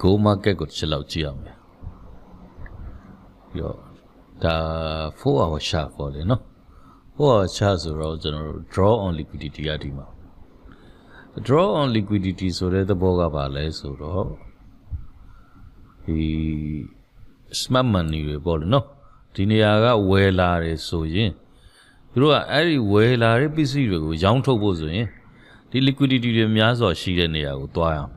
go market ကိုချက်လောက်ကြည့်အောင်ပြီးတော့ဒါ4 hour chart ပေါ့လေနော်4 hour chart ဆိုတော့ကျွန်တော်တို့ draw on liquidity ရဒီမှာ draw on liquidity ဆိုတဲ့သဘောကဘာလဲဆိုတော့ဒီ smart money တွေပေါ့လေနော်ဒီနေရာကဝယ်လာတယ်ဆိုရင်သူတို့ကအဲ့ဒီဝယ်လာတဲ့ပစ္စည်းတွေကိုရောင်းထုတ်ဖို့ဆိုရင်ဒီ liquidity တွေများစွာရှိတဲ့နေရာကိုသွားရအောင်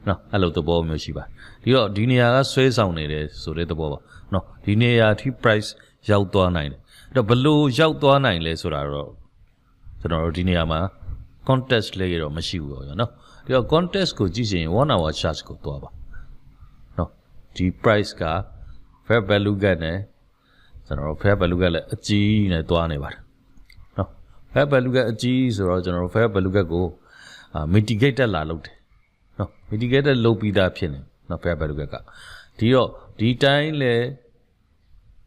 နော်အဲ့လိုသဘောမျိုးရှိပါဒီတော့ဒီနေရာကဆွဲဆောင်နေတယ်ဆိုတဲ့သဘောပါနော်ဒီနေရာထိ price ရောက်သွားနိုင်တယ်အဲ့တော့ဘလို့ရောက်သွားနိုင်လဲဆိုတာတော့ကျွန်တော်တို့ဒီနေရာမှာ context လေးတော့မရှိဘူးပေါ့နော်ဒီတော့ context ကိုကြည့်ရင် 1 hour chart ကိုသွားပါနော်ဒီ price က fair value gap နဲ့ကျွန်တော်တို့ fair value gap လည်းအကြီးနဲ့သွားနေပါတယ်နော် fair value gap အကြီးဆိုတော့ကျွန်တော်တို့ fair value gap ကိုmitigate တက်လာလုပ်တယ်နော် mitigate တက်လုပ်ပြီးသားဖြစ်နေနော် fair value gap ကဒီတော့ဒီတိုင်းလဲ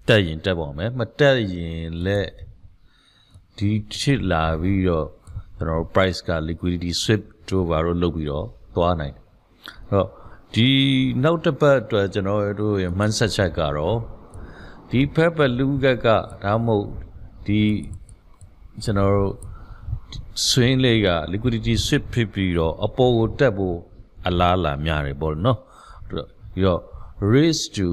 တက်ရင်တက်ပါမယ်မတက်ရင်လည်းဒီဖြစ်လာပြီးတော့ကျွန်တော်တို့ price က liquidity swap တို့ဘာလို့လုပ်ပြီးတော့သွားနိုင်တယ်အဲ့တော့ဒီနောက်တစ်ပတ်အတွက်ကျွန်တော်တို့ရဲ့မှန်းဆက်ချက်ကတော့ဒီ fair value gap ကဒါမှမဟုတ်ဒီကျွန်တော်တို့ swing လေးက liquidity swap ဖြစ်ပြီးတော့အပေါ်ကိုတက်ဖို့အလားလာများတယ်ပေါ့နော်ပြီးတော့ risk to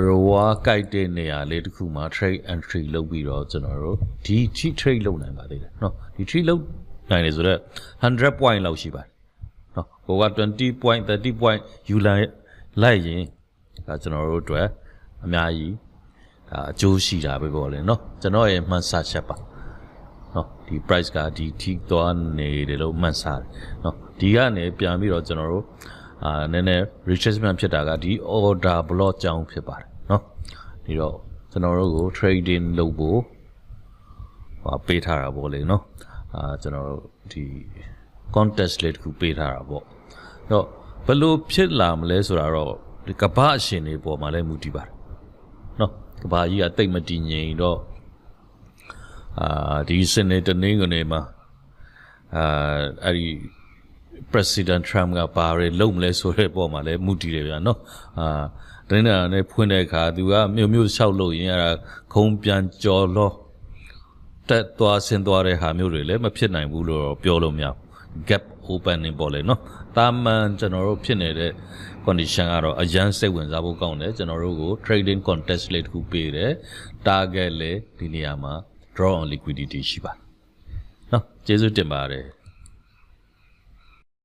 reward ကိုက်တဲ့နေရာလေးတစ်ခုမှာ trade entry လုပ်ပြီးတော့ကျွန်တော်တို့ဒီ trade လုပ်နိုင်ပါသေးတယ်နော်ဒီ trade လုပ်နိုင်တယ်ဆိုတော့100 point လောက်ရှိပါတယ်နော်ဟိုက20 point 30 point ယူလိုက်ရင်ဒါကျွန်တော်တို့အတွက်အများကြီးအကျိုးရှိတာပဲပေါ့လေနော်ကျွန်တော်ရဲ့မှန်းဆချက်ပါနော်ဒီ price ကဒီထိသွားနေတယ်လို့မှန်းဆတယ်နော်ဒီကနေပြန်ပြီးတော့ကျွန်တော်တို့နည်းနည်း retracement ဖြစ်တာကဒီ order block ကြောင်းဖြစ်ပါတယ်နော်ဒီတော့ကျွန်တော်တို့ကို trading လုပ်ဖို့ပေးထားတာပေါ့လေနော်ကျွန်တော်တို့ဒီ contest လေးတစ်ခုပေးထားတာပေါ့အဲ့တော့ဘယ်လိုဖြစ်လာမလဲဆိုတာတော့ဒီကမ္ဘာအရှင်တွေပေါ်မှာလည်းမူတည်ပါတယ်နော်ကမ္ဘာကြီးကတိတ်မတည်ငြိမ်တော့ဒီစနေတနင်္ဂနွေမှာအဲ့ဒီ President Trump ကဘာတွေလုပ်မလဲဆိုတဲ့ပေါ်မှာလည်းမူတည်တယ်ဗျာနော်တင်းတာနဲ့ဖွင့်တဲ့အခါသူကမြို့လျှောက်လို့ရင်အဲ့ဒါခုံပြန်ကြော်လို့တက်သွားဆင်းသွားတဲ့ဟာမျိုးတွေလည်းမဖြစ်နိုင်ဘူးလို့ပြောလို့မရဘူး gap opening ပေါ်လေနော်တာမန်ကျွန်တော်တို့ဖြစ်နေတဲ့ condition ကတော့အရန်စိတ်ဝင်စားဖို့ကောင်းတယ်ကျွန်တော်တို့ကို trading contest လေးတစ်ခုပေးတယ် target လေးဒီနေရာမှာ draw on liquidity ရှိပါနော်ကျေးဇူးတင်ပါတယ်